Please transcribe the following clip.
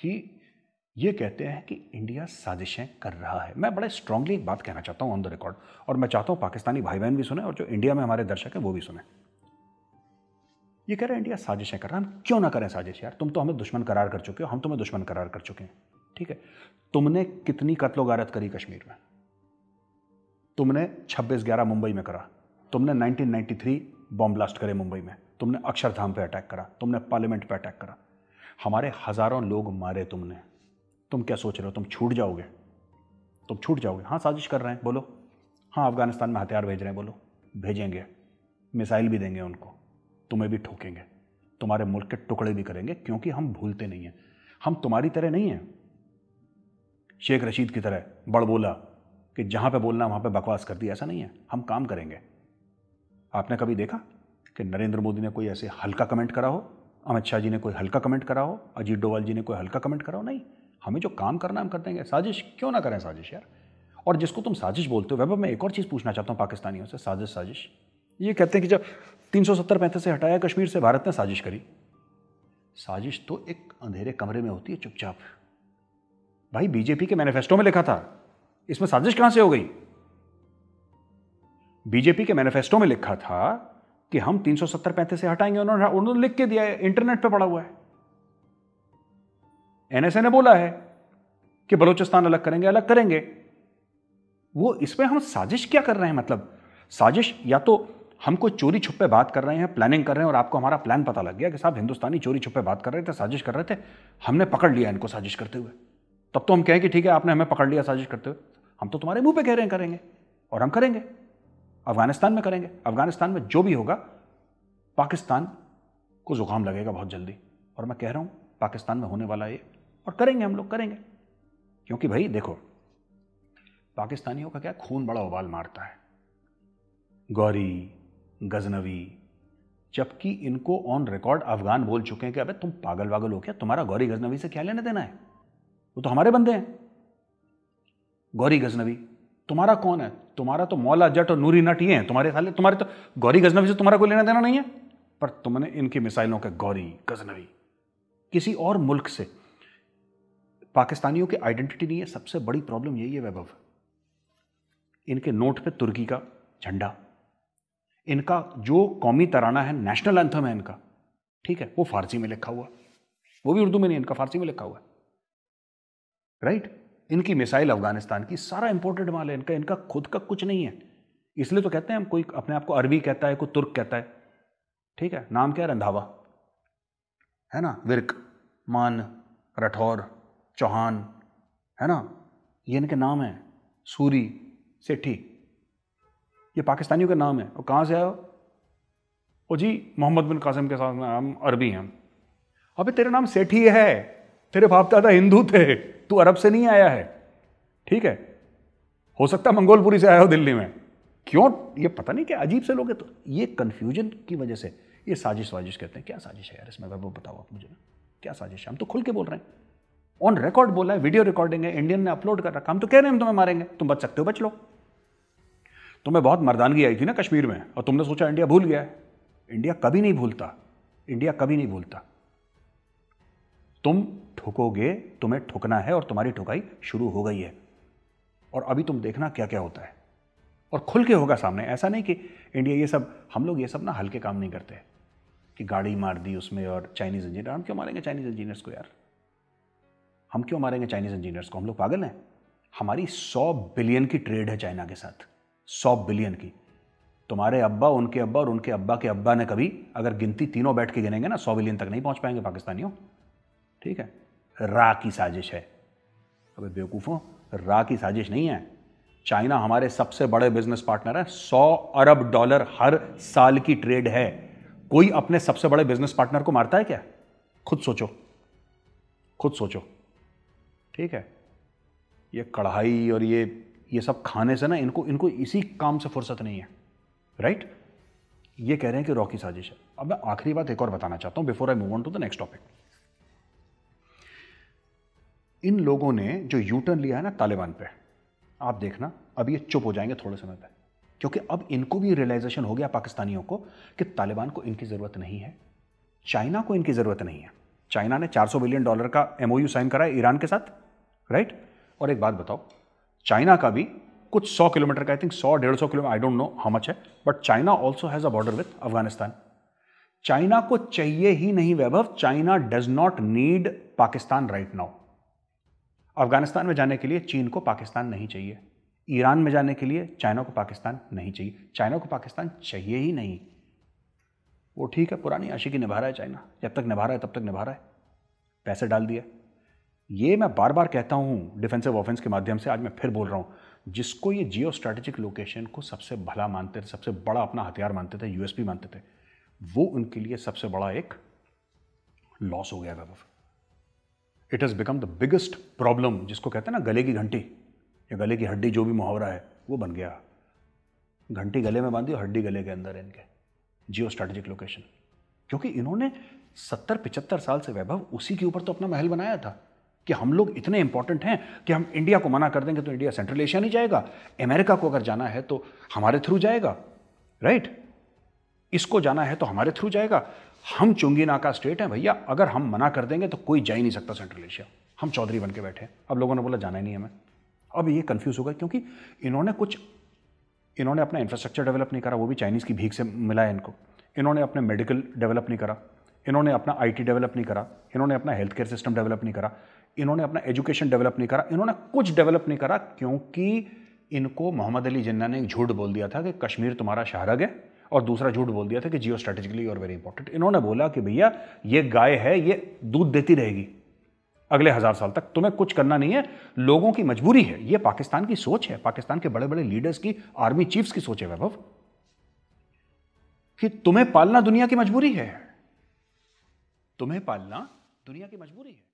कि ये कहते हैं कि इंडिया साजिशें कर रहा है। मैं बड़े स्ट्रांगली एक बात कहना चाहता हूं ऑन द रिकॉर्ड, और मैं चाहता हूं पाकिस्तानी भाई बहन भी सुने और जो इंडिया में हमारे दर्शक हैं वो भी सुने। ये कह रहे हैं इंडिया साजिशें कर रहा है, हम क्यों ना करें साजिश यार? तुम तो हमें दुश्मन करार कर चुके हो, हम तुम्हें दुश्मन करार कर चुके हैं, ठीक है? तुमने कितनी कत्लो गारत करी कश्मीर में? तुमने 26/11 मुंबई में करा, तुमने 1993 बॉम्ब ब्लास्ट करे मुंबई में, तुमने अक्षरधाम पे अटैक करा, तुमने पार्लियामेंट पे अटैक करा, हमारे हजारों लोग मारे तुमने। तुम क्या सोच रहे हो तुम छूट जाओगे? तुम छूट जाओगे? हाँ साजिश कर रहे हैं बोलो, हाँ अफगानिस्तान में हथियार भेज रहे हैं बोलो, भेजेंगे, मिसाइल भी देंगे उनको, तुम्हें भी ठोकेंगे, तुम्हारे मुल्क के टुकड़े भी करेंगे, क्योंकि हम भूलते नहीं हैं। हम तुम्हारी तरह नहीं हैं, शेख रशीद की तरह बड़बोला कि जहां पे बोलना वहां पे बकवास कर दी, ऐसा नहीं है। हम काम करेंगे। आपने कभी देखा कि नरेंद्र मोदी ने कोई ऐसे हल्का कमेंट करा हो, अमित शाह जी ने कोई हल्का कमेंट करा हो, अजीत डोभाल जी ने कोई हल्का कमेंट करा हो? नहीं, हमें जो काम करना है हम कर देंगे। साजिश क्यों ना करें साजिश यार? और जिसको तुम साजिश बोलते हो, वैभव मैं एक और चीज़ पूछना चाहता हूँ पाकिस्तानियों से, साजिश साजिश ये कहते हैं कि जब 370-35 से हटाया कश्मीर से, भारत ने साजिश करी। साजिश तो एक अंधेरे कमरे में होती है चुपचाप। भाई बीजेपी के मैनिफेस्टो में लिखा था, इसमें साजिश कहां से हो गई? बीजेपी के मैनिफेस्टो में लिखा था कि हम 370-35 से हटाएंगे, उन्होंने लिख के दिया है, इंटरनेट पे पड़ा हुआ है। एनएसए ने बोला है कि बलूचिस्तान अलग करेंगे, अलग करेंगे। वो इसमें हम साजिश क्या कर रहे हैं? मतलब साजिश या तो हम कोई चोरी छुपे बात कर रहे हैं, प्लानिंग कर रहे हैं, और आपको हमारा प्लान पता लग गया कि साहब हिंदुस्तानी चोरी छुपे बात कर रहे थे, साजिश कर रहे थे, हमने पकड़ लिया इनको साजिश करते हुए, तब तो हम कहें कि ठीक है आपने हमें पकड़ लिया साजिश करते हुए। हम तो तुम्हारे मुंह पे कह रहे हैं करेंगे, और हम करेंगे। अफगानिस्तान में करेंगे। अफगानिस्तान में जो भी होगा, पाकिस्तान को जुकाम लगेगा बहुत जल्दी, और मैं कह रहा हूं पाकिस्तान में होने वाला ये, और करेंगे, हम लोग करेंगे। क्योंकि भाई देखो, पाकिस्तानियों का क्या खून बड़ा उबाल मारता है, गौरी गजनवी, जबकि इनको ऑन रिकॉर्ड अफगान बोल चुके हैं कि अबे तुम पागल वागल हो क्या, तुम्हारा गौरी गजनवी से क्या लेने देना है? वो तो हमारे बंदे हैं। गौरी गजनवी तुम्हारा कौन है? तुम्हारा तो मौला जट और नूरी नट ये हैं तुम्हारे साले। तुम्हारे तो गौरी गजनवी से तुम्हारा कोई लेना देना नहीं है, पर तुमने इनकी मिसाइलों के गौरी गजनवी, किसी और मुल्क से पाकिस्तानियों की आइडेंटिटी नहीं है। सबसे बड़ी प्रॉब्लम यही है वैभव, इनके नोट पे तुर्की का झंडा, इनका जो कौमी तराना है, नेशनल एंथम है इनका, ठीक है, वो फारसी में लिखा हुआ, वो भी उर्दू में नहीं, इनका फारसी में लिखा हुआ है, राइट? इनकी मिसाइल अफगानिस्तान की, सारा इंपोर्टेड माल है इनका, इनका खुद का कुछ नहीं है। इसलिए तो कहते हैं हम, कोई अपने आप को अरबी कहता है, कोई तुर्क कहता है, ठीक है, नाम क्या है? रंधावा है ना, विर्क, मान, राठौर, चौहान, है ना, ये इनके नाम है। सूरी, सेठी, ये पाकिस्तानियों के नाम है। और कहां से आए हो? ओ जी मोहम्मद बिन कासिम के साथ हम अरबी हैं। अबे तेरा नाम सेठी है, तेरे बाप दादा हिंदू थे, तू अरब से नहीं आया है, ठीक है? हो सकता है मंगोलपुरी से आया हो दिल्ली में। क्यों? ये पता नहीं क्या अजीब से लोग हैं। तो ये कंफ्यूजन की वजह से ये साजिश वाजिश कहते हैं। क्या साजिश है यार इसमें? वो बताओ आप मुझे, क्या साजिश है? हम तो खुल के बोल रहे हैं, ऑन रिकॉर्ड बोला है, वीडियो रिकॉर्डिंग है, इंडियन ने अपलोड कर रखा। हम तो कह रहे हैं हम तुम्हें मारेंगे, तुम बच सकते हो बच लो। तुम्हें बहुत मर्दानगी आई थी ना कश्मीर में, और तुमने सोचा इंडिया भूल गया है। इंडिया कभी नहीं भूलता, इंडिया कभी नहीं भूलता। तुम ठुकोगे, तुम्हें ठुकना है, और तुम्हारी ठुकाई शुरू हो गई है। और अभी तुम देखना क्या क्या होता है, और खुल के होगा सामने। ऐसा नहीं कि इंडिया ये सब, हम लोग ये सब ना हल्के काम नहीं करते कि गाड़ी मार दी उसमें और चाइनीज इंजीनियर। हम क्यों मारेंगे चाइनीज इंजीनियर्स को यार? हम क्यों मारेंगे चाइनीज इंजीनियर्स को? हम लोग पागल हैं? हमारी 100 बिलियन की ट्रेड है चाइना के साथ, 100 बिलियन की। तुम्हारे अब्बा, उनके अब्बा और उनके अब्बा के अब्बा ने कभी, अगर गिनती तीनों बैठ के गिनेंगे ना, 100 बिलियन तक नहीं पहुंच पाएंगे पाकिस्तानियों, ठीक है? रा की साजिश है। अबे बेवकूफों, रा की साजिश नहीं है। चाइना हमारे सबसे बड़े बिजनेस पार्टनर है, $100 अरब हर साल की ट्रेड है। कोई अपने सबसे बड़े बिजनेस पार्टनर को मारता है क्या? खुद सोचो, खुद सोचो, ठीक है? ये कढ़ाई और ये सब खाने से ना, इनको इसी काम से फुर्सत नहीं है, राइट? ये कह रहे हैं कि रॉ की साजिश है। अब मैं आखिरी बात एक और बताना चाहता हूं before I move on to the next topic. इन लोगों ने जो यू टर्न लिया है ना तालिबान पे, आप देखना अब ये चुप हो जाएंगे थोड़े समय पे, क्योंकि अब इनको भी रियलाइजेशन हो गया पाकिस्तानियों को कि तालिबान को इनकी जरूरत नहीं है, चाइना को इनकी जरूरत नहीं है। चाइना ने $400 बिलियन का MOU साइन करा है ईरान के साथ, राइट? और एक बात बताओ, चाइना का भी कुछ 100 किलोमीटर का, I think 100-150 kilometre, I don't know how much है, but China also has a border with Afghanistan. China को चाहिए ही नहीं Vaibhav, China does not need Pakistan right now. Afghanistan में जाने के लिए चीन को पाकिस्तान नहीं चाहिए, ईरान में जाने के लिए चाइना को पाकिस्तान नहीं चाहिए, चाइना को पाकिस्तान चाहिए ही नहीं। वो ठीक है, पुरानी आशिकी निभा रहा है चाइना, जब तक निभा रहा है तब तक निभा रहा है, पैसे डाल दिए। ये मैं बार बार कहता हूं डिफेंसिव ऑफेंस के माध्यम से, आज मैं फिर बोल रहा हूं, जिसको ये जियो स्ट्रैटेजिक लोकेशन को सबसे भला मानते थे, सबसे बड़ा अपना हथियार मानते थे, यूएसपी मानते थे, वो उनके लिए सबसे बड़ा एक लॉस हो गया Vaibhav. It has become the biggest problem, जिसको कहते हैं ना गले की घंटी या गले की हड्डी, जो भी मुहावरा है वो बन गया। घंटी गले में बांधी और हड्डी गले के अंदर है इनके, जियो स्ट्रैटेजिक लोकेशन। क्योंकि इन्होंने 70-75 साल से वैभव उसी के ऊपर तो अपना महल बनाया था कि हम लोग इतने इंपॉर्टेंट हैं कि हम इंडिया को मना कर देंगे तो इंडिया सेंट्रल एशिया नहीं जाएगा, अमेरिका को अगर जाना है तो हमारे थ्रू जाएगा, राइट? इसको जाना है तो हमारे थ्रू जाएगा। हम चुंगी नाका स्टेट हैं भैया, अगर हम मना कर देंगे तो कोई जा ही नहीं सकता सेंट्रल एशिया। हम चौधरी बन के बैठे हैं। अब लोगों ने बोला जाना ही नहीं हमें। अब ये कंफ्यूज हो गए क्योंकि इन्होंने अपना इंफ्रास्ट्रक्चर डेवलप नहीं करा, वो भी चाइनीज़ की भीख से मिला है इनको। इन्होंने अपने मेडिकल डेवलप नहीं करा, इन्होंने अपना IT डेवलप नहीं करा, इन्होंने अपना हेल्थ केयर सिस्टम डेवलप नहीं करा, इन्होंने अपना एजुकेशन डेवलप नहीं करा, इन्होंने कुछ डेवलप नहीं करा क्योंकि इनको मोहम्मद अली जिन्ना ने एक झूठ बोल दिया था कि कश्मीर तुम्हारा शाहरग है, और दूसरा झूठ बोल दिया था कि जियो स्ट्रेटेजिकली और वेरी इंपॉर्टेंट। इन्होंने बोला कि भैया ये गाय है, ये दूध देती रहेगी अगले 1000 साल तक, तुम्हें कुछ करना नहीं है, लोगों की मजबूरी है। ये पाकिस्तान की सोच है, पाकिस्तान के बड़े बड़े लीडर्स की, आर्मी चीफ्स की सोच है वैभव, कि तुम्हें पालना दुनिया की मजबूरी है, तुम्हें पालना दुनिया की मजबूरी है।